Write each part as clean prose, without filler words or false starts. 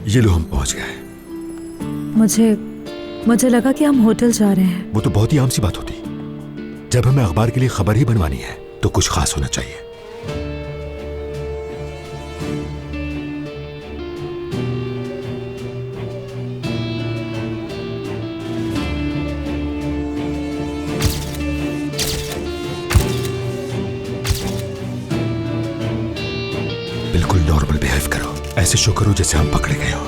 ये लो, हम पहुंच गए। मुझे लगा कि हम होटल जा रहे हैं। वो तो बहुत ही आम सी बात होती। जब हमें अखबार के लिए खबर ही बनवानी है तो कुछ खास होना चाहिए। बिल्कुल नॉर्मल बिहेव करो, ऐसे शो करो जैसे हम पकड़े गए हो।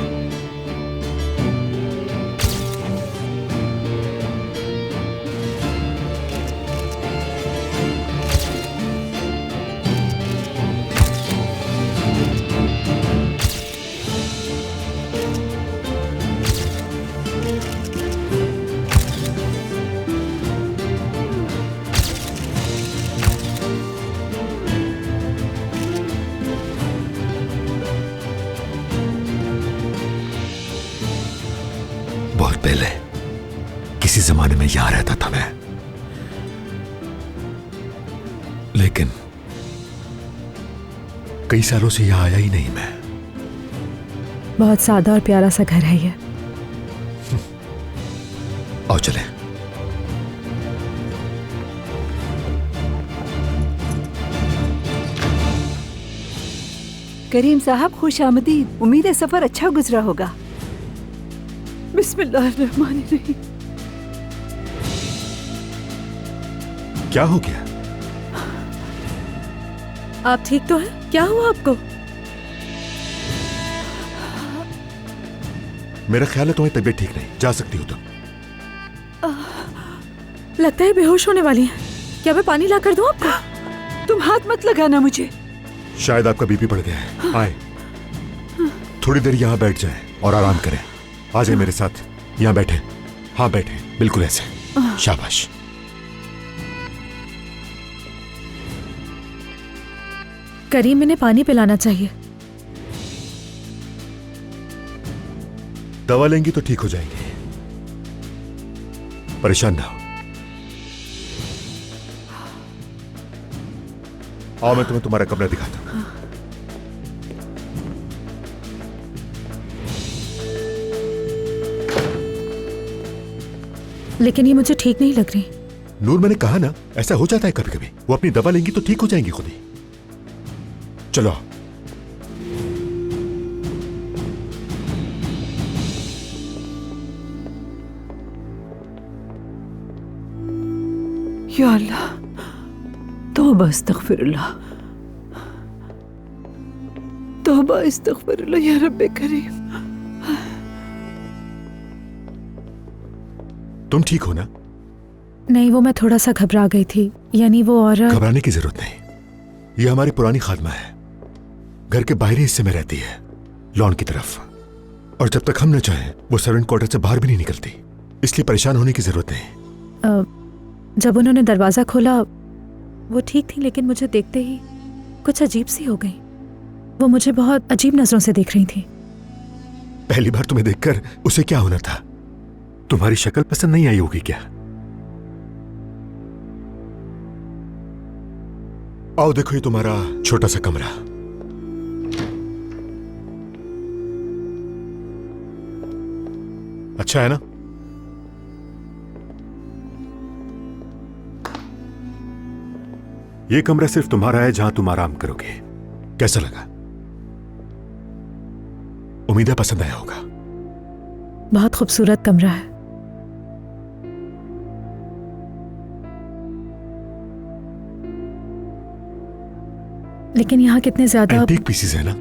बहुत पहले किसी जमाने में यहां रहता था मैं, लेकिन कई सालों से यहां आया ही नहीं मैं। बहुत सादा और प्यारा सा घर है ये। आओ चले। करीम साहब, खुश आमदीद। उम्मीद है सफर अच्छा गुजरा होगा। बिस्मिल्लाहिर्रहमानिर्रहीम। क्या हो गया? आप ठीक तो हैं? क्या हुआ आपको? मेरा ख्याल है तुम्हारी तबीयत ठीक नहीं, जा सकती हो तुम। लगता है बेहोश होने वाली हैं। क्या मैं पानी ला कर दूं आपको? तुम हाथ मत लगाना मुझे। शायद आपका बीपी बढ़ गया है। आए, थोड़ी देर यहाँ बैठ जाएं और आराम करें। आ जाए मेरे साथ, यहाँ बैठे। हाँ बैठे, बिल्कुल ऐसे। शाबाश। करीम, इन्हें पानी पिलाना चाहिए। दवा लेंगी तो ठीक हो जाएंगी, परेशान ना हो। आओ, मैं तुम्हें तुम्हारा कमरा दिखाता हूं। लेकिन ये मुझे ठीक नहीं लग रही। नूर, मैंने कहा ना, ऐसा हो जाता है कभी कभी। वो अपनी दवा लेंगी तो ठीक हो जाएंगी खुद ही। चलो। या अल्लाह, तौबा अस्तगफिरुल्लाह, तौबा अस्तगफिरुल्लाह या रब्बे करीम। तुम ठीक हो ना? नहीं, वो मैं थोड़ा सा घबरा गई थी। यानी वो औरत। घबराने की जरूरत नहीं। ये हमारी पुरानी खादमा है, घर के बाहरी हिस्से में रहती है, लॉन की तरफ। और जब तक हम न चाहें वो सर्वेंट क्वार्टर से बाहर भी नहीं निकलती, इसलिए परेशान होने की जरूरत नहीं। जब उन्होंने दरवाजा खोला वो ठीक थी, लेकिन मुझे देखते ही कुछ अजीब सी हो गई। वो मुझे बहुत अजीब नजरों से देख रही थी। पहली बार तुम्हें देखकर उसे क्या होना था? तुम्हारी शक्ल पसंद नहीं आई होगी क्या? आओ देखो, ये तुम्हारा छोटा सा कमरा। अच्छा है ना? ये कमरा सिर्फ तुम्हारा है, जहां तुम आराम करोगे। कैसा लगा? उम्मीद है पसंद आया होगा। बहुत खूबसूरत कमरा है। लेकिन यहाँ कितने ज्यादा एंटीक पीसेस है ना?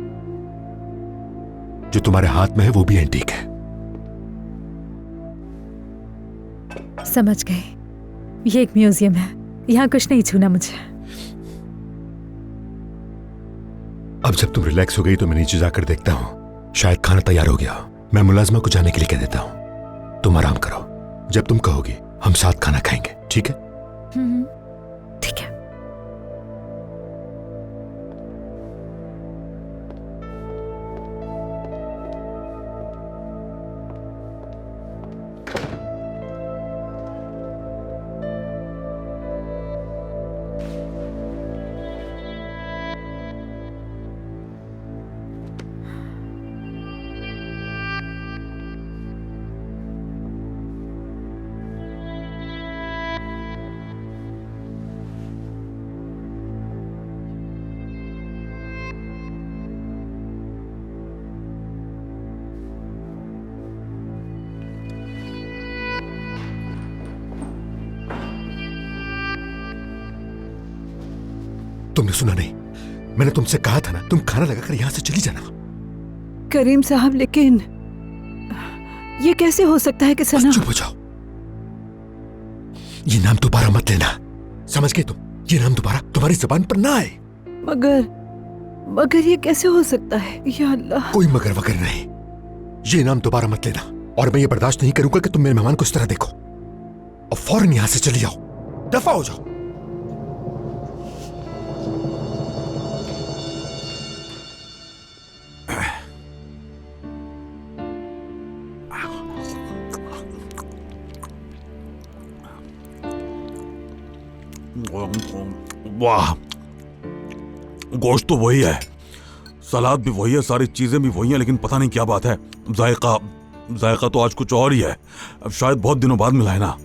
जो तुम्हारे हाथ में है वो भी एंटीक है। समझ गए, ये एक म्यूजियम है। यहाँ कुछ नहीं छूना मुझे। अब जब तुम रिलैक्स हो गई तो मैं नीचे जाकर देखता हूँ, शायद खाना तैयार हो गया हो। मैं मुलाजमा को जाने के लिए कह देता हूँ। तुम आराम करो, जब तुम कहोगी हम साथ खाना खाएंगे, ठीक है? ठीक है। तुमने सुना नहीं? मैंने तुमसे कहा था ना, तुम खाना लगाकर यहां से चली जाना। करीम साहब, लेकिन ये कैसे हो सकता है कि बस सना। चुप हो जाओ। ये नाम दोबारा मत लेना, समझ गए तुम? ये नाम दोबारा तुम्हारी जबान पर ना आए। मगर ये कैसे हो सकता है? या अल्लाह। कोई मगर वगर नहीं, ये नाम दोबारा मत लेना। और मैं ये बर्दाश्त नहीं करूंगा कि तुम मेरे मेहमान को इस तरह देखो। और फौरन यहां से चली जाओ, दफा हो जाओ। वाह, गोश्त तो वही है, सलाद भी वही है, सारी चीजें भी वही हैं, लेकिन पता नहीं क्या बात है, जायका तो आज कुछ और ही है। अब शायद बहुत दिनों बाद मिला है ना।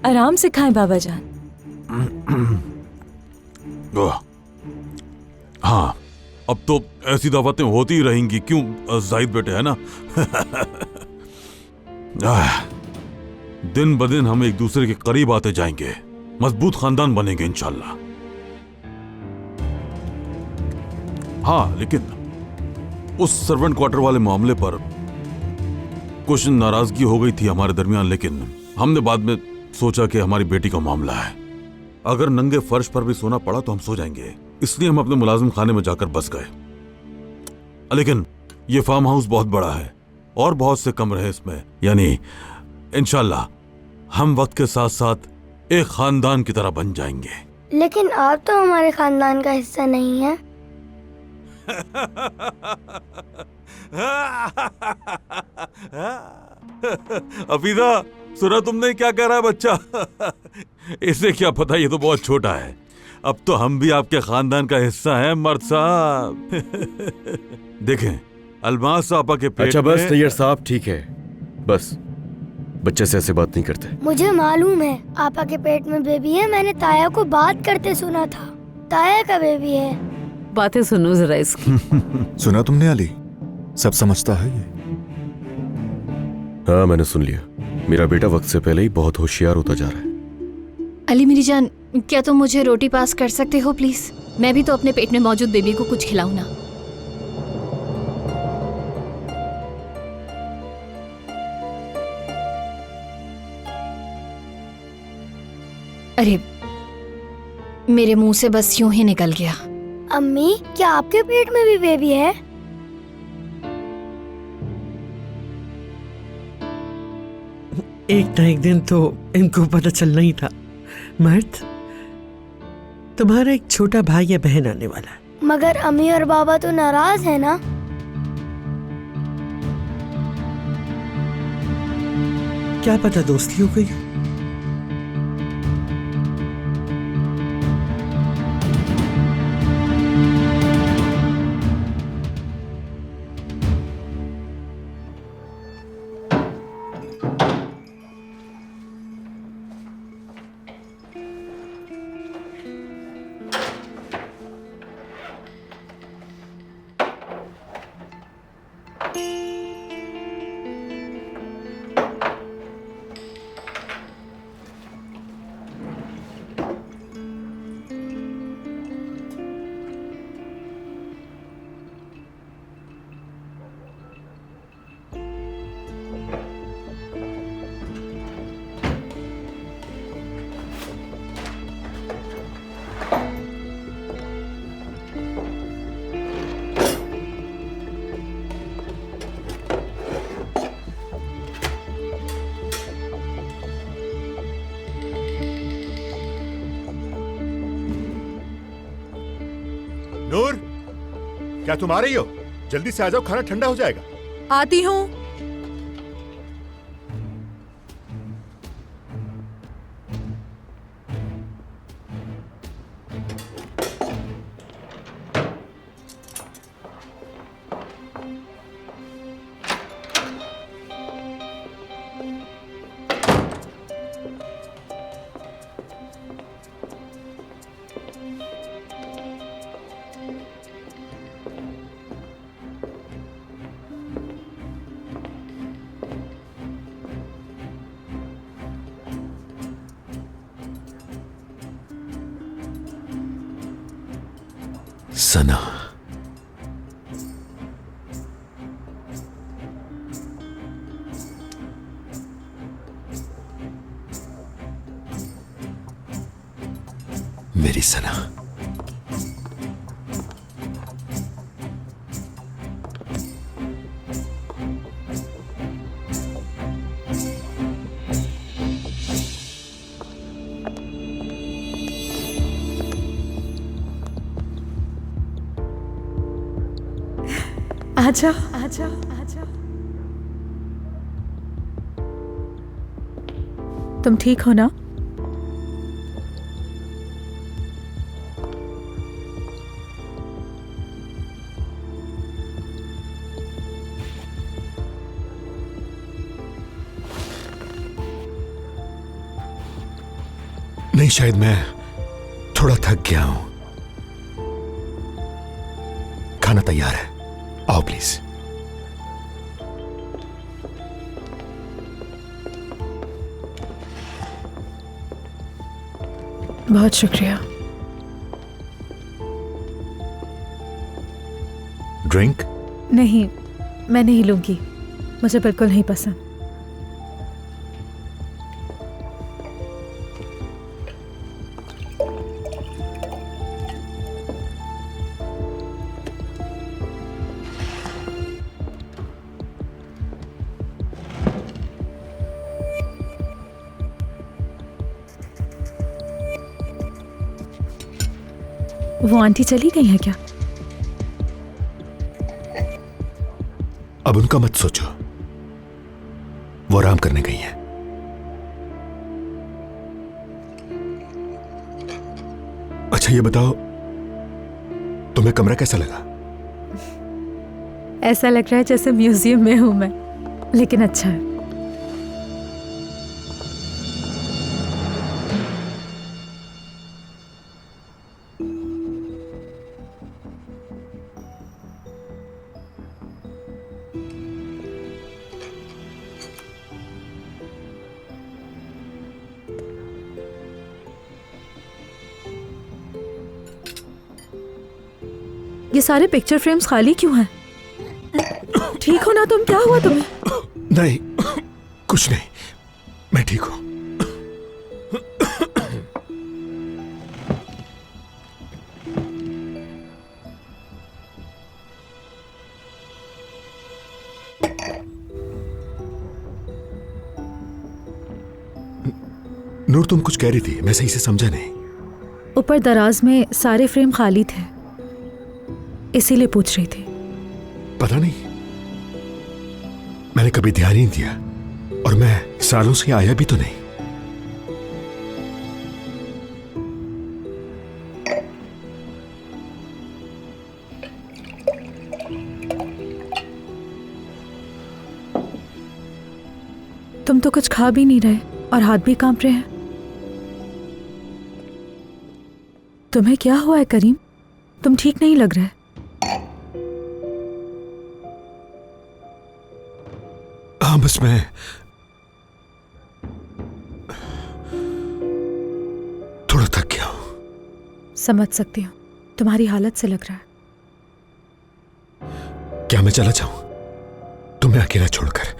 आराम से खाएं बाबा जान। हाँ, अब तो ऐसी दावतें होती ही रहेंगी, क्यों जाहिद बेटे, है ना? दिन ब दिन हम एक दूसरे के करीब आते जाएंगे, मजबूत खानदान बनेंगे इंशाल्लाह। हाँ, लेकिन उस सर्वेंट क्वार्टर वाले मामले पर कुछ नाराजगी हो गई थी हमारे दरमियान, लेकिन हमने बाद में सोचा कि हमारी बेटी का मामला है, अगर नंगे फर्श पर भी सोना पड़ा तो हम सो जाएंगे, इसलिए हम अपने मुलाजिम खाने में जाकर बस गए। लेकिन ये फार्म हाउस बहुत बड़ा है और बहुत से कमरे हैं इसमें, यानी इंशाल्लाह हम वक्त के साथ साथ एक खानदान की तरह बन जाएंगे। लेकिन आप तो हमारे खानदान का हिस्सा नहीं है। अफीदा, सुना तुमने क्या कह रहा है बच्चा? इसे क्या पता, ये तो बहुत छोटा है। अब तो हम भी आपके खानदान का हिस्सा हैं मर्द साहब। देखें, अलमास आपा के पेट अच्छा बस में... तैयार साहब, ठीक है, बस बच्चे से ऐसे बात नहीं करते। मुझे मालूम है आपा के पेट में बेबी है, मैंने ताया को बात करते सुना था। ताया का बेबी है। बातें सुनो जरा इसकी। सुना तुमने अली? सब समझता है ये। हाँ, मैंने सुन लिया। मेरा बेटा वक्त से पहले ही बहुत होशियार होता जा रहा है। अली मेरी जान, क्या तुम मुझे रोटी पास कर सकते हो प्लीज? मैं भी तो अपने पेट में मौजूद बेबी को कुछ खिलाऊं ना। अरे, मेरे मुंह से बस यूं ही निकल गया। अम्मी, क्या आपके पेट में भी बेबी है? एक ना एक दिन तो इनको पता चलना ही था। मर्द, तुम्हारा एक छोटा भाई या बहन आने वाला है। मगर अम्मी और बाबा तो नाराज है ना। क्या पता दोस्ती हो गई। नूर, क्या तुम आ रही हो? जल्दी से आ जाओ, खाना ठंडा हो जाएगा। आती हूँ। सना, मेरी सना। आजा आजा आजा। तुम ठीक हो ना? नहीं, शायद मैं थोड़ा थक गया हूं। खाना तैयार है, आओ प्लीज। बहुत शुक्रिया। ड्रिंक? नहीं, मैं नहीं लूंगी, मुझे बिल्कुल नहीं पसंद। वो आंटी चली गई है क्या? अब उनका मत सोचो, वो आराम करने गई है। अच्छा ये बताओ, तुम्हें कमरा कैसा लगा? ऐसा लग रहा है जैसे म्यूजियम में हूं मैं, लेकिन अच्छा है। ये सारे पिक्चर फ्रेम्स खाली क्यों हैं? ठीक हो ना तुम? क्या हुआ तुम्हें? नहीं, कुछ नहीं, मैं ठीक हूं। नूर, तुम कुछ कह रही थी, मैं सही से समझा नहीं। ऊपर दराज में सारे फ्रेम खाली थे, इसीलिए पूछ रही थी। पता नहीं, मैंने कभी ध्यान ही नहीं दिया, और मैं सालों से आया भी तो नहीं। तुम तो कुछ खा भी नहीं रहे और हाथ भी कांप रहे हैं। तुम्हें क्या हुआ है करीम? तुम ठीक नहीं लग रहे। हाँ, बस मैं थोड़ा थक गया हूं। समझ सकती हूँ, तुम्हारी हालत से लग रहा है। क्या मैं चला जाऊं तुम्हें अकेला छोड़कर?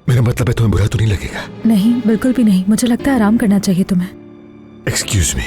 मेरा मतलब है तुम्हें बुरा तो नहीं लगेगा? नहीं, बिल्कुल भी नहीं। मुझे लगता है आराम करना चाहिए तुम्हें। Excuse me.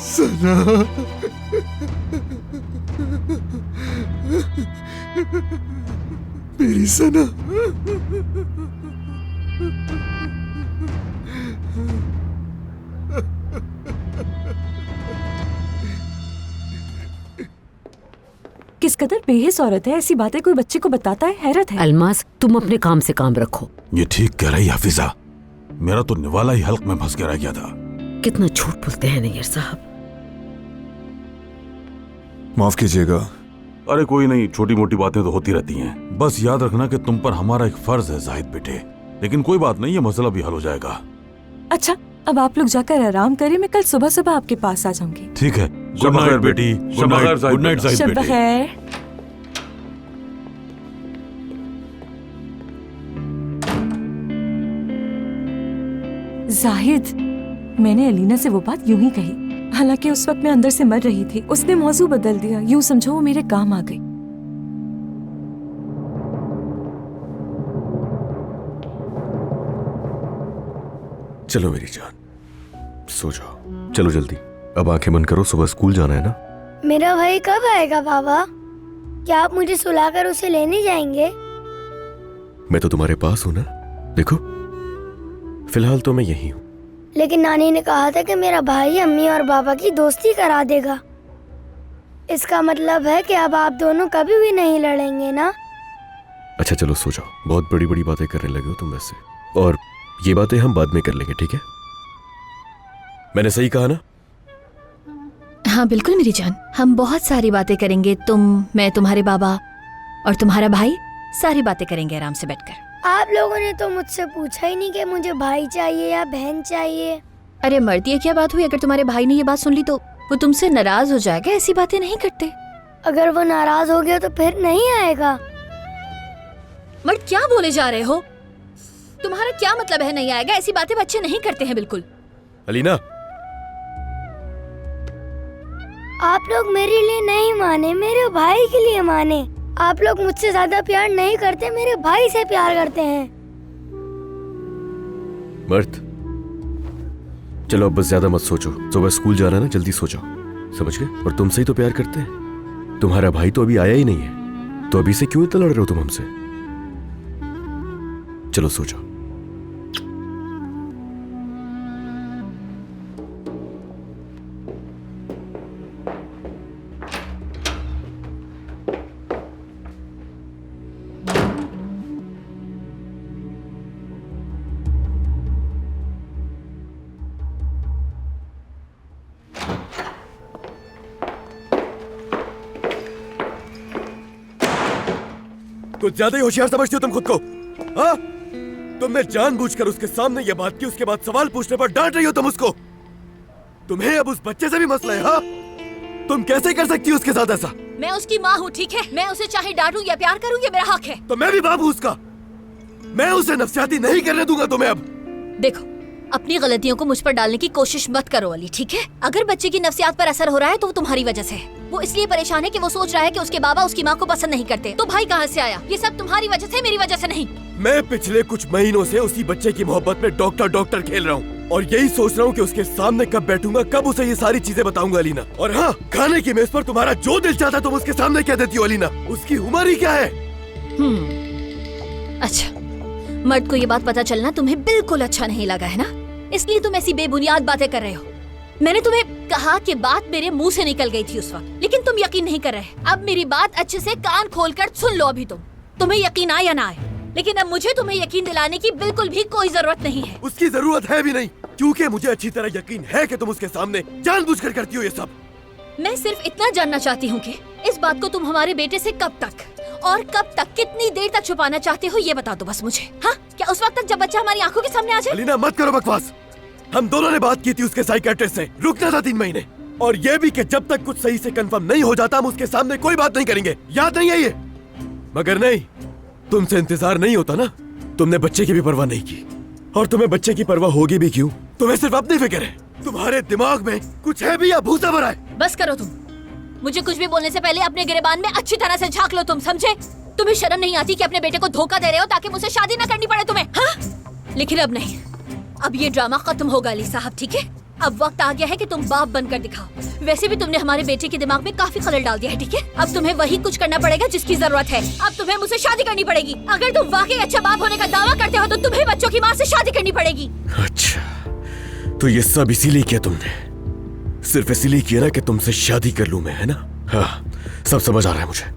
सना, मेरी सना। किस कदर बेहिस औरत है, ऐसी बातें कोई बच्चे को बताता है, हैरत है। अल्मास, तुम अपने काम से काम रखो। ये ठीक कह रही हफीजा, मेरा तो निवाला ही हल्क में फंस के रह गया था। कितना झूठ बोलते हैं नैयर साहब। माफ कीजिएगा। अरे कोई नहीं, छोटी मोटी बातें तो होती रहती हैं। बस याद रखना कि तुम पर हमारा एक फर्ज है जाहिद बेटे। लेकिन कोई बात नहीं, ये मसला भी हल हो जाएगा। अच्छा, अब आप लोग जाकर आराम करें, मैं कल सुबह सुबह आपके पास आ जाऊंगी। ठीक है। गुड नाइट बेटी। गुड नाइट जाहिद शब बेटे। बखैर। जाहिद, मैंने अलीना से वो बात यूं ही कही, हालांकि उस वक्त मैं अंदर से मर रही थी। उसने मौजू बदल दिया, यूं समझो वो मेरे काम आ गई। चलो मेरी जान, सो जाओ। चलो जल्दी, अब आंखें बंद करो, सुबह स्कूल जाना है ना। मेरा भाई कब आएगा पापा? क्या आप मुझे सुलाकर उसे लेने जाएंगे? मैं तो तुम्हारे पास हूँ ना। देखो, फिलहाल तो मैं यही हूँ। लेकिन नानी ने कहा था कि मेरा भाई अम्मी और पापा की दोस्ती करा देगा। इसका मतलब है कि अब आप दोनों कभी भी नहीं लड़ेंगे ना? अच्छा चलो सो जाओ, बहुत बड़ी बड़ी बातें करने लगे हो तुम वैसे। और ये बातें हम बाद में कर लेंगे, ठीक है? मैंने सही कहा ना? हाँ बिल्कुल मेरी जान, हम बहुत सारी बातें करेंगे। तुम, मैं, तुम्हारे बाबा और तुम्हारा भाई सारी बातें करेंगे आराम से बैठकर। आप लोगों ने तो मुझसे पूछा ही नहीं कि मुझे भाई चाहिए या बहन चाहिए। अरे मर्द, ये क्या बात हुई? अगर तुम्हारे भाई ने ये बात सुन ली तो वो तुमसे नाराज हो जाएगा। ऐसी बातें नहीं करते। अगर वो नाराज हो गया तो फिर नहीं आएगा। मर्द, क्या बोले जा रहे हो? तुम्हारा क्या मतलब है नहीं आएगा? ऐसी बातें बच्चे नहीं करते हैं बिल्कुल। अलीना, आप लोग मेरे लिए नहीं माने, मेरे भाई के लिए माने। आप लोग मुझसे ज्यादा प्यार नहीं करते, मेरे भाई से प्यार करते हैं। मर्द, चलो अब बस ज्यादा मत सोचो। सुबह स्कूल जाना ना, जल्दी सो जाओ, समझ गए? और तुमसे ही तो प्यार करते हैं। तुम्हारा भाई तो अभी आया ही नहीं है, तो अभी से क्यों इतना लड़ रहे हो तुम हमसे? चलो सो जाओ। कुछ ज्यादा ही होशियार समझती हो तुम खुद को, हाँ? तुमने जानबूझकर उसके सामने ये बात की, उसके बाद सवाल पूछने पर डांट रही हो तुम उसको। तुम्हें अब उस बच्चे से भी मसला है, हाँ? तुम कैसे कर सकती हो उसके साथ ऐसा? मैं उसकी माँ हूँ, ठीक है? मैं उसे चाहे डांटूं या प्यार करूँ, ये मेरा हक है। तो मैं भी बाप हूँ उसका। मैं उसे नफसियाती नहीं करने दूंगा तुम्हें अब। देखो, अपनी गलतियों को मुझ पर डालने की कोशिश मत करो अली, ठीक है? अगर बच्चे की नफ्सियात पर असर हो रहा है तो वो तुम्हारी वजह से है। वो इसलिए परेशान है कि वो सोच रहा है कि उसके बाबा उसकी माँ को पसंद नहीं करते। तो भाई कहाँ से आया? ये सब तुम्हारी वजह से, मेरी वजह से नहीं। मैं पिछले कुछ महीनों से उसी बच्चे की मोहब्बत में डॉक्टर खेल रहा हूँ, और यही सोच रहा हूँ कि उसके सामने कब बैठूंगा, कब उसे ये सारी चीजें बताऊंगा अलीना। और हाँ, खाने की मेज पर तुम्हारा जो दिल चाहता तुम उसके सामने कह देती हो अलीना। उसकी उम्र ही क्या है? अच्छा, मर्द को ये बात पता चलना तुम्हें बिल्कुल अच्छा नहीं लगा है ना? इसलिए तुम ऐसी बेबुनियाद बातें कर रहे हो। मैंने तुम्हें कहा कि बात मेरे मुंह से निकल गई थी उस वक्त, लेकिन तुम यकीन नहीं कर रहे। अब मेरी बात अच्छे से कान खोलकर सुन लो। अभी तुम्हें यकीन आए या ना आए, लेकिन अब मुझे तुम्हें यकीन दिलाने की बिल्कुल भी कोई जरूरत नहीं है। उसकी जरूरत है भी नहीं, क्योंकि मुझे अच्छी तरह यकीन है कि तुम उसके सामने जानबूझकर करती हो ये सब। मैं सिर्फ इतना जानना चाहती हूँ कि इस बात को तुम हमारे बेटे से कब तक और कब तक, कितनी देर तक छुपाना चाहते हो, ये बता दो बस मुझे। हाँ, क्या उस वक्त तक जब बच्चा हमारी आंखों के सामने आ जाए? अलीना मत करो बकवास। हम दोनों ने बात की थी उसके साइकियाट्रिस्ट से, रुकना था 3 महीने। और ये भी कि जब तक कुछ सही से कंफर्म नहीं हो जाता हम उसके सामने कोई बात नहीं करेंगे, याद नहीं है ये? मगर नहीं, तुमसे इंतजार नहीं होता ना। तुमने बच्चे की भी परवाह नहीं की, और तुम्हें बच्चे की परवाह होगी भी क्यों? तुम्हें सिर्फ अपनी फिक्र है। तुम्हारे दिमाग में कुछ है भी या भूसा भरा है? बस करो तुम। मुझे कुछ भी बोलने से पहले अपने गिरेबान में अच्छी तरह से झांक लो तुम, समझे? तुम्हें शर्म नहीं आती कि अपने बेटे को धोखा दे रहे हो ताकि मुझसे शादी ना करनी पड़े तुम्हें? हाँ? लेकिन अब नहीं, अब ये ड्रामा खत्म होगा अली साहब, ठीक है? अब वक्त आ गया है कि तुम बाप बनकर दिखाओ। वैसे भी तुमने हमारे बेटे के दिमाग में काफी खलल डाल दिया है, ठीक है? अब तुम्हें वही कुछ करना पड़ेगा जिसकी जरूरत है। अब तुम्हें मुझसे शादी करनी पड़ेगी। अगर तुम वाकई अच्छा बाप होने का दावा करते हो तो तुम्हें बच्चों की माँ से शादी करनी पड़ेगी। अच्छा, तो ये सब इसीलिए किया तुमने? सिर्फ इसीलिए किया ना कि तुमसे शादी कर लूं मैं, है ना? हाँ, सब समझ आ रहा है मुझे।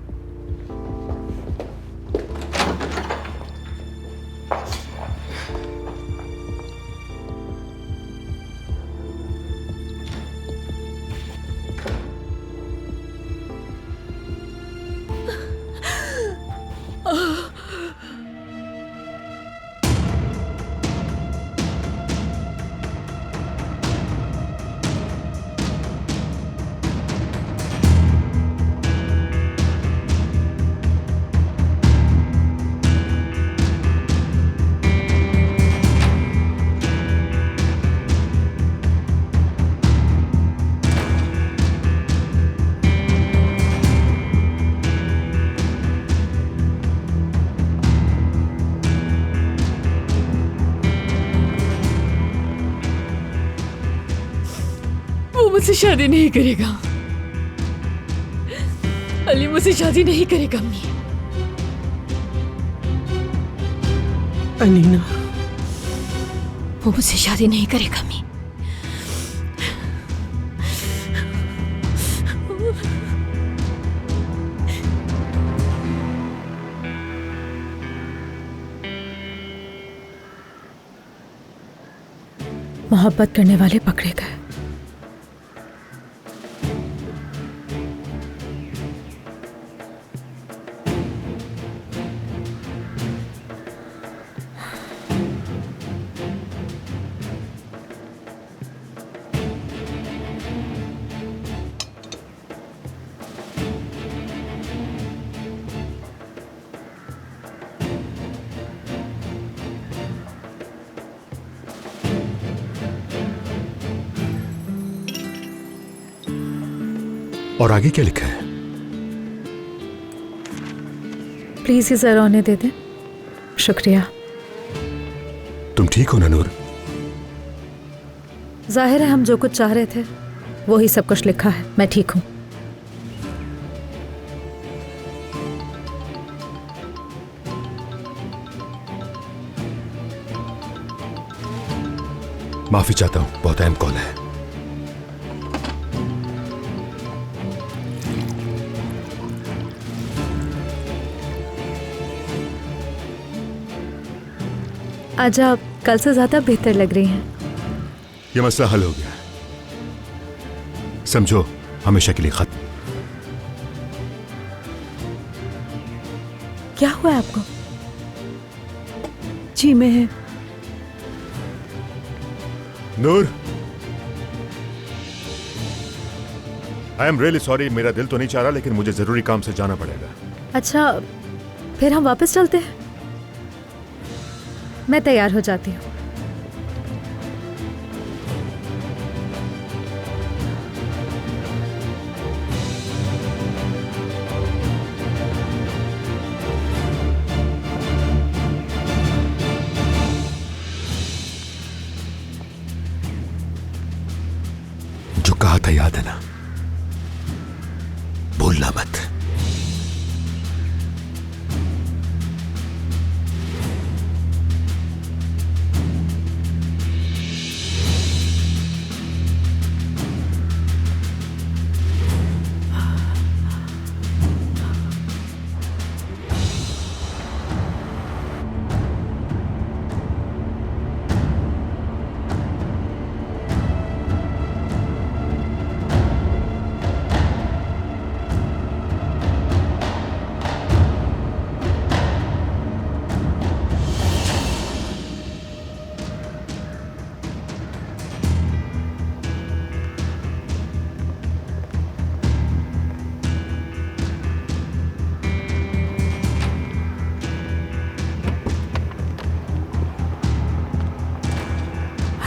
मुझसे शादी नहीं करेगा। अली मुझसे शादी नहीं करेगा अम्मी। अलीना, वो मुझसे शादी नहीं करेगा अम्मी। मोहब्बत करने वाले पकड़े गए। और आगे क्या लिखा है? प्लीज ये जरा होने दे दें। शुक्रिया। तुम ठीक हो ना नूर? जाहिर है हम जो कुछ चाह रहे थे वो ही सब कुछ लिखा है। मैं ठीक हूँ। माफी चाहता हूँ, बहुत अहम कॉल है। आज आप कल से ज्यादा बेहतर लग रही हैं। ये मसला हल हो गया, समझो, हमेशा के लिए खत्म। क्या हुआ आपको? जी मैं नूर, आई एम रियली सॉरी। मेरा दिल तो नहीं चाह रहा, लेकिन मुझे जरूरी काम से जाना पड़ेगा। अच्छा, फिर हम वापस चलते हैं। मैं तैयार हो जाती हूँ। जो कहा था याद है ना? भूलना मत।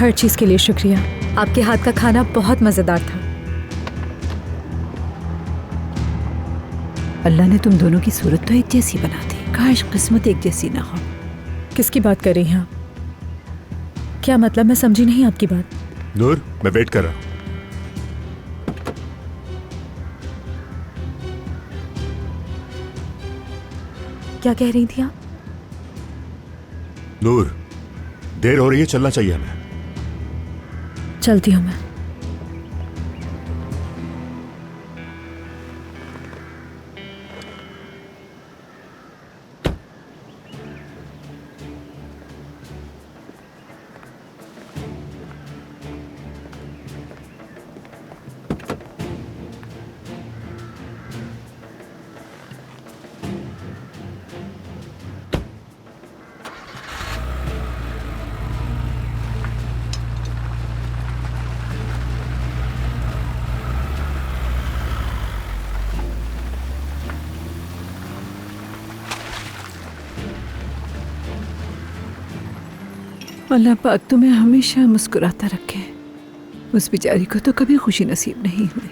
हर चीज़ के लिए शुक्रिया। आपके हाथ का खाना बहुत मज़ेदार था। अल्लाह ने तुम दोनों की सूरत तो एक जैसी बना दी, काश किस्मत एक जैसी ना हो। किसकी बात कर रही हैं आप? क्या मतलब? मैं समझी नहीं आपकी बात। नूर, मैं वेट कर रहा हूं। क्या कह रही थी आप? नूर, देर हो रही है, चलना चाहिए हमें। चलती हूँ मैं। अल्लाह पाक तुम्हें हमेशा मुस्कुराता रखे। उस बेचारी को तो कभी खुशी नसीब नहीं हुई।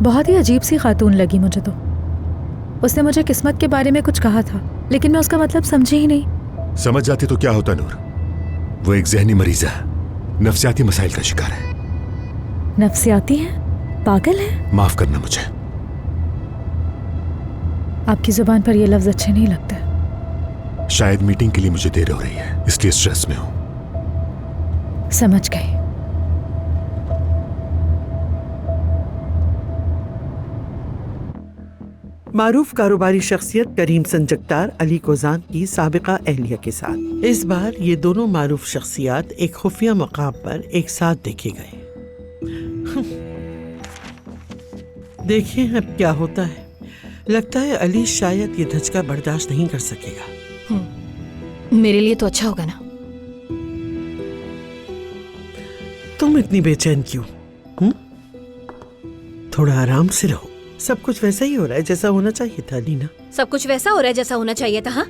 बहुत ही अजीब सी खातून लगी मुझे तो। उसने मुझे किस्मत के बारे में कुछ कहा था, लेकिन मैं उसका मतलब समझी ही नहीं। समझ जाती तो क्या होता नूर। वो एक जहनी मरीज है, नफ्सियाती मसाइल का शिकार है। नफ्सियाती है? पागल है? माफ करना मुझे। आपकी जुबान पर ये लफ्ज अच्छे नहीं लगते। शायद मीटिंग के लिए मुझे देर हो रही है, इसलिए स्ट्रेस में हूं। समझ गई। मारूफ कारोबारी शख्सियत करीम संजगतार अली कोजान की साबिका अहलिया के साथ इस बार ये दोनों मारूफ शख्सियात एक खुफिया मकाम पर एक साथ देखे गए। देखें अब क्या होता है। लगता है अली शायद ये धचका बर्दाश्त नहीं कर सकेगा। मेरे लिए तो अच्छा होगा ना। तुम इतनी बेचैन क्यों? थोड़ा आराम से रहो। सब कुछ वैसा ही हो रहा है जैसा होना चाहिए था लीना। सब कुछ वैसा हो रहा है जैसा होना चाहिए था। हाँ,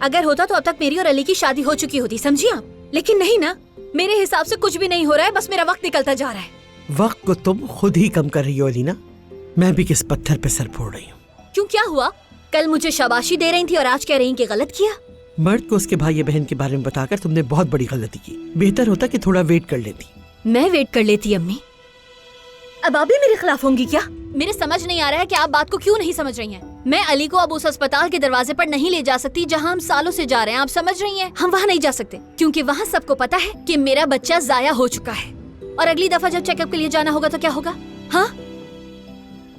अगर होता तो अब तक मेरी और अली की शादी हो चुकी होती, समझी आप? लेकिन नहीं ना, मेरे हिसाब से कुछ भी नहीं हो रहा है, बस मेरा वक्त निकलता जा रहा है। वक्त को तुम खुद ही कम कर रही हो लीना। मैं भी किस पत्थर पे सर फोड़ रही हूँ। क्यों, क्या हुआ? कल मुझे शाबाशी दे रही थी और आज कह रही कि गलत किया। मर्द को उसके भाई बहन के बारे में बताकर तुमने बहुत बड़ी गलती की। बेहतर होता कि थोड़ा वेट कर लेती। मैं वेट कर लेती अम्मी। अब आप भी मेरे खिलाफ होंगी क्या? मेरे समझ नहीं आ रहा है कि आप बात को क्यों नहीं समझ रही हैं। मैं अली को अब उस अस्पताल के दरवाजे पर नहीं ले जा सकती जहां हम सालों से जा रहे हैं। आप समझ रही हैं? हम वहां नहीं जा सकते क्योंकि वहां सबको पता है कि मेरा बच्चा जाया हो चुका है। और अगली दफा जब चेकअप के लिए जाना होगा तो क्या होगा? हाँ,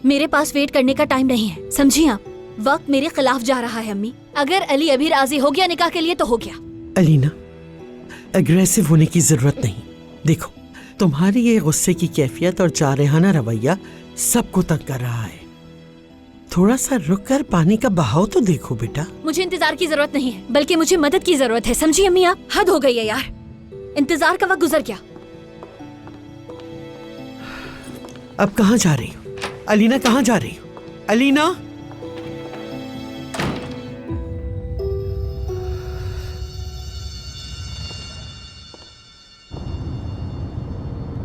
मेरे पास वेट करने का टाइम नहीं है, समझी आप? वक्त मेरे खिलाफ जा रहा है अम्मी। अगर अली अभी राजी हो गया निकाह के लिए तो हो गया। अलीना, एग्रेसिव होने की जरूरत नहीं। देखो, तुम्हारी ये गुस्से की कैफियत और जारहाना रवैया सबको तंग कर रहा है। थोड़ा सा रुक कर पानी का बहाव तो देखो बेटा। मुझे इंतजार की जरूरत नहीं है, बल्कि मुझे मदद की जरूरत है, समझी अम्मी आप? हद हो गई है यार, इंतजार का वक्त गुजर गया। अब कहाँ जा रही हो अलीना? कहाँ जा रही हो अलीना?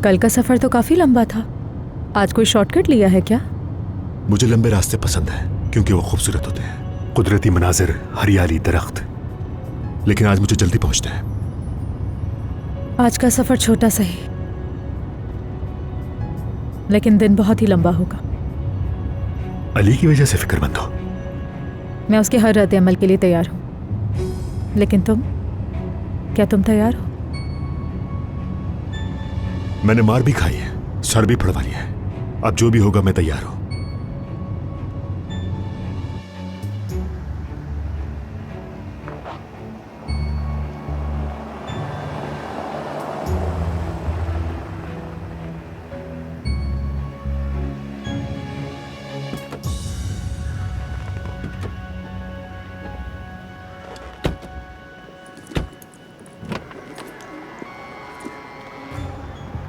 कल का सफर तो काफी लंबा था, आज कोई शॉर्टकट लिया है क्या? मुझे लंबे रास्ते पसंद है क्योंकि वो खूबसूरत होते हैं, कुदरती मनाजिर, हरियाली, दरख्त। लेकिन आज मुझे जल्दी पहुंचना है। आज का सफर छोटा सही, लेकिन दिन बहुत ही लंबा होगा। अली की वजह से फिक्रमंद हो? मैं उसके हर रद्द अमल के लिए तैयार हूं, लेकिन तुम, क्या तुम तैयार हो? मैंने मार भी खाई है, सर भी फड़वा लिया है। अब जो भी होगा मैं तैयार हूं।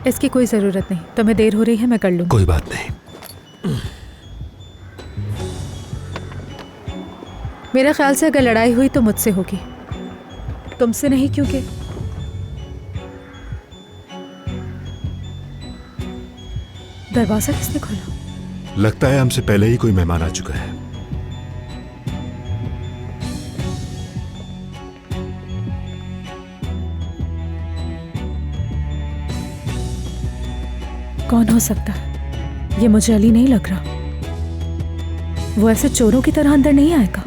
इसकी कोई जरूरत नहीं, तुम्हें देर हो रही है, मैं कर लूंगी। कोई बात नहीं। मेरे ख्याल से अगर लड़ाई हुई तो मुझसे होगी, तुमसे नहीं। क्योंकि दरवाजा किसने खोला? लगता है हमसे पहले ही कोई मेहमान आ चुका है। कौन हो सकता है? ये मुझे अली नहीं लग रहा। वो ऐसे चोरों की तरह अंदर नहीं आएगा।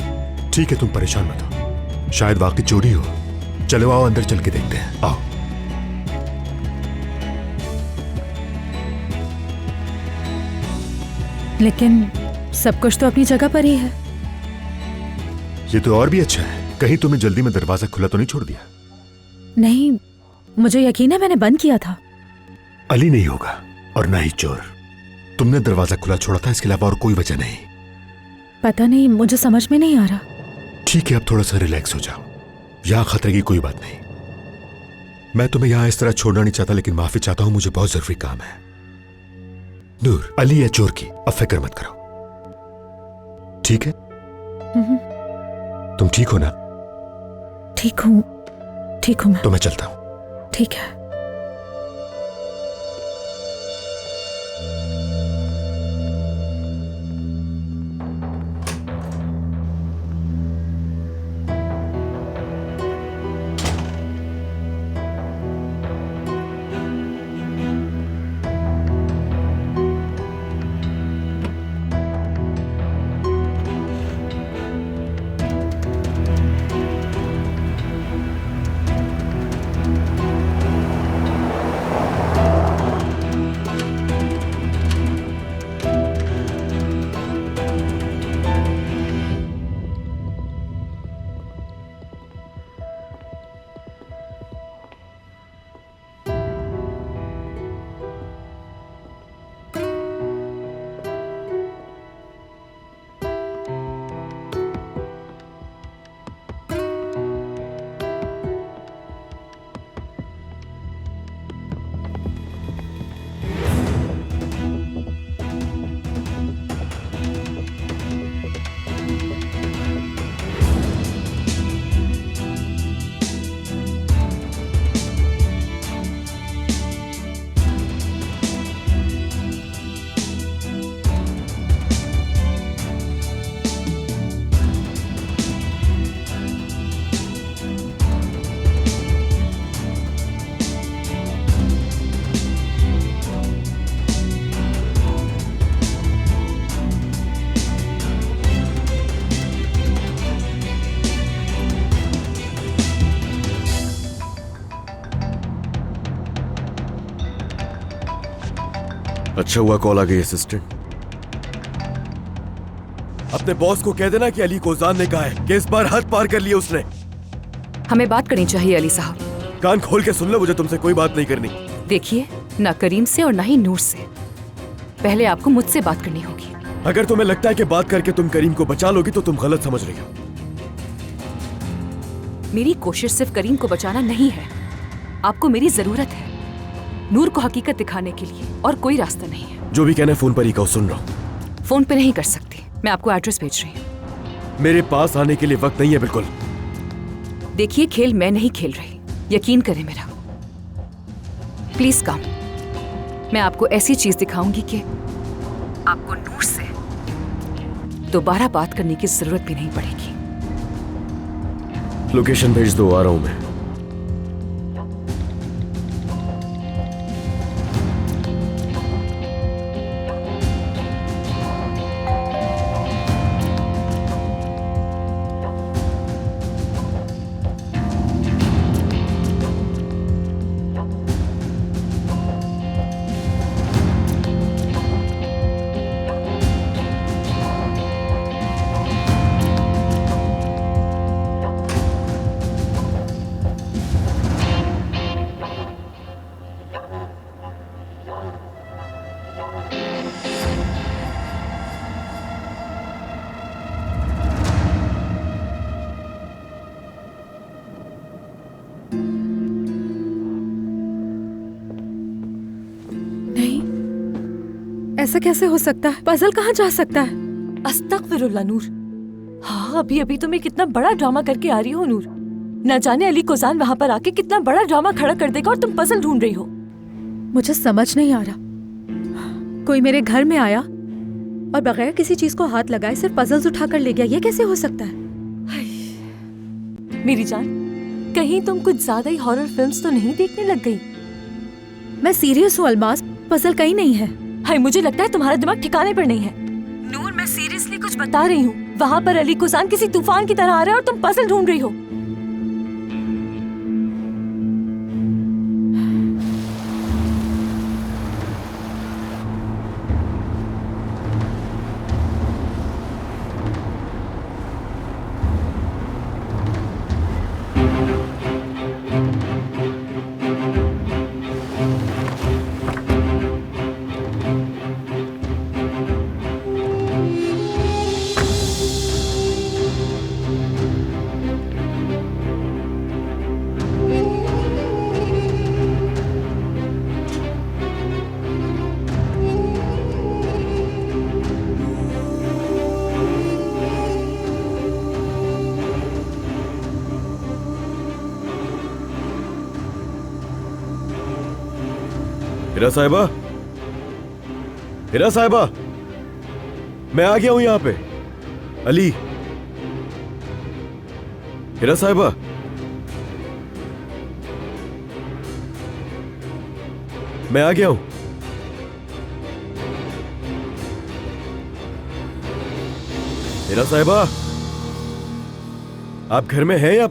ठीक है, तुम परेशान मत हो, शायद वाकई चोरी हो। चलो आओ अंदर चल के देखते हैं, आओ। लेकिन सब कुछ तो अपनी जगह पर ही है। ये तो और भी अच्छा है, कहीं तुमने जल्दी में दरवाजा खुला तो नहीं छोड़ दिया? नहीं, मुझे यकीन है मैंने बंद किया था। अली नहीं होगा और ना ही चोर। तुमने दरवाजा खुला छोड़ा था, इसके अलावा और कोई वजह नहीं। पता नहीं, मुझे समझ में नहीं आ रहा। ठीक है, अब थोड़ा सा रिलैक्स हो जाओ, यहां खतरे की कोई बात नहीं। मैं तुम्हें यहां इस तरह छोड़ना नहीं चाहता, लेकिन माफी चाहता हूं, मुझे बहुत जरूरी काम है। नूर, अली या चोर की अब फिक्र मत करो, ठीक है? तुम ठीक हो ना? ठीक हूं मैं। तो मैं चलता हूं। ठीक है। अच्छा हुआ कॉल आ गई असिस्टेंट। अपने बॉस को कह देना कि अली को जान ने कहा है कि इस बार हद पार कर लिया उसने। हमें बात करनी चाहिए अली साहब। कान खोल के सुन लो, मुझे तुमसे कोई बात नहीं करनी। देखिए, ना करीम से और ना ही नूर से, पहले आपको मुझसे बात करनी होगी। अगर तुम्हें लगता है कि बात करके तुम करीम को बचा लोगी तो तुम गलत समझ रही हो। मेरी कोशिश सिर्फ करीम को बचाना नहीं है, आपको मेरी जरूरत है नूर को हकीकत दिखाने के लिए, और कोई रास्ता नहीं है। जो भी कहना है फोन पर ही कहो, सुन रहा हूं। फोन पे नहीं कर सकती, मैं आपको एड्रेस भेज रही हूँ। मेरे पास आने के लिए वक्त नहीं है बिल्कुल। देखिए, खेल मैं नहीं खेल रही, यकीन करें मेरा। प्लीज कम, मैं आपको ऐसी चीज दिखाऊंगी कि आपको नूर से दोबारा बात करने की जरूरत भी नहीं पड़ेगी। लोकेशन भेज दो, आ रहा हूं मैं। ऐसा कैसे हो सकता है? पजल कहाँ जा सकता है? अस्तगफिरुल्लाह नूर। हाँ, अभी अभी तुम एक कितना बड़ा ड्रामा करके आ रही हो नूर। न जाने अली कोजान वहाँ पर आके कितना बड़ा ड्रामा खड़ा कर देगा और तुम पजल ढूंढ रही हो। मुझे समझ नहीं आ रहा, कोई मेरे घर में आया और बगैर किसी चीज को हाथ लगाए सिर्फ पजल्स उठाकर ले गया। ये कैसे हो सकता है? मेरी जान, कहीं तुम कुछ ज्यादा ही हॉरर फिल्म्स तो नहीं देखने लग गई? मैं सीरियस हूँ अलमास, पजल कहीं नहीं है। हाय, मुझे लगता है तुम्हारा दिमाग ठिकाने पर नहीं है। नूर, मैं सीरियसली कुछ बता रही हूँ। वहाँ पर अली कुसान किसी तूफान की तरह आ रहा है और तुम पजल ढूंढ रही हो। हिरा साहिबा, हिरा साहिबा, मैं आ गया हूं यहाँ पे। अली, हिरा साहिबा, मैं आ गया हूं। हिरा साहिबा, आप घर में हैं या?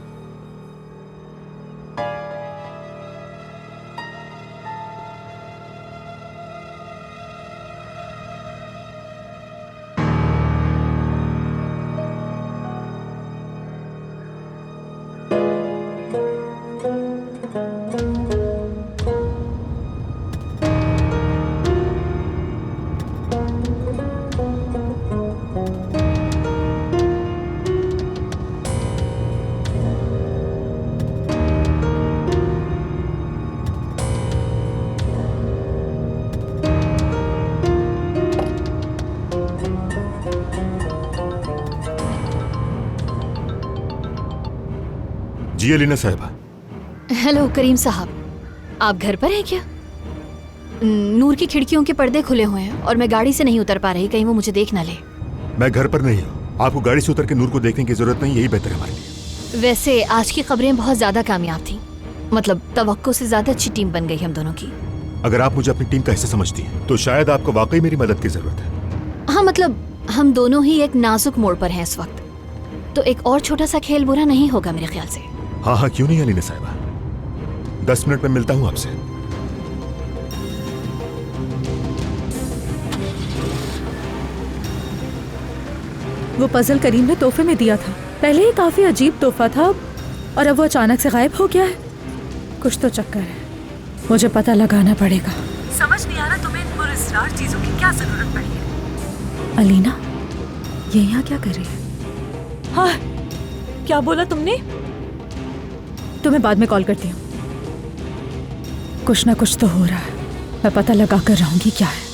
जी अलीना साहिबा। हेलो करीम साहब, आप घर पर हैं क्या? नूर की खिड़कियों के पर्दे खुले हुए हैं और मैं गाड़ी से नहीं उतर पा रही, कहीं वो मुझे देख ना ले। मैं घर पर नहीं हूँ, आपको गाड़ी से उतर के नूर को देखने की जरूरत नहीं, यही बेहतर है हमारे लिए। वैसे आज की खबरें बहुत ज्यादा कामयाब थी, मतलब तवक्को से ज्यादा अच्छी टीम बन गई हम दोनों की। अगर आप मुझे अपनी टीम का हिस्सा समझती हैं तो शायद आपको वाकई मेरी मदद की जरूरत है। हाँ, मतलब हम दोनों ही एक नाजुक मोड़ पर हैं इस वक्त, तो एक और छोटा सा खेल बुरा नहीं होगा मेरे ख्याल से। हाँ हाँ, क्यों नहीं अलीना साहिबा, 10 मिनट में मिलता हूँ आपसे। वो पजल करीम ने तोहफे में दिया था, पहले ही काफी अजीब तोहफा था और अब वो अचानक से गायब हो गया है। कुछ तो चक्कर है, मुझे पता लगाना पड़ेगा। समझ नहीं आ रहा तुम्हें इन पुरस्कार चीजों की क्या जरूरत पड़ी है। अलीना, ये यहाँ क्या कर रही है? हाँ, क्या बोला तुमने? तुम्हें बाद में कॉल करती हूँ। कुछ ना कुछ तो हो रहा है, मैं पता लगा कर रहूंगी क्या है।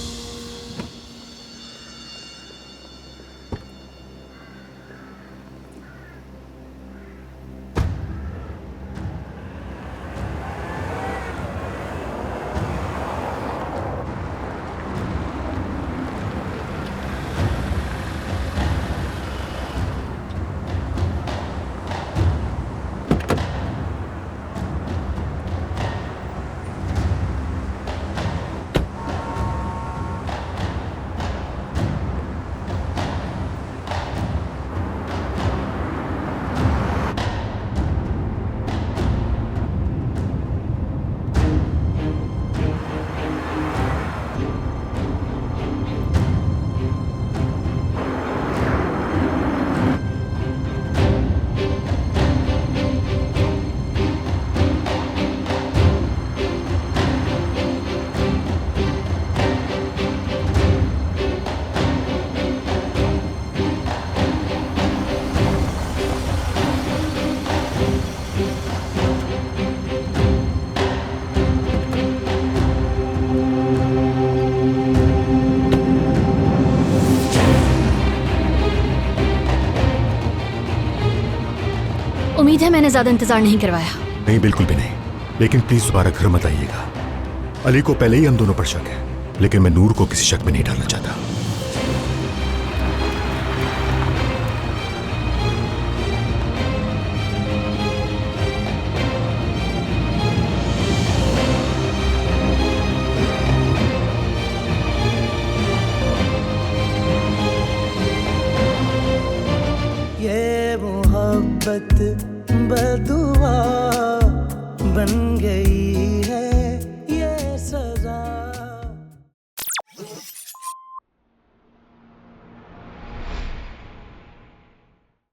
मैंने ज्यादा इंतजार नहीं करवाया। नहीं, बिल्कुल भी नहीं। लेकिन प्लीज दोबारा घर मत आइएगा। अली को पहले ही हम दोनों पर शक है, लेकिन मैं नूर को किसी शक में नहीं डालना चाहता। ये मोहब्बत बदुआ बन गई है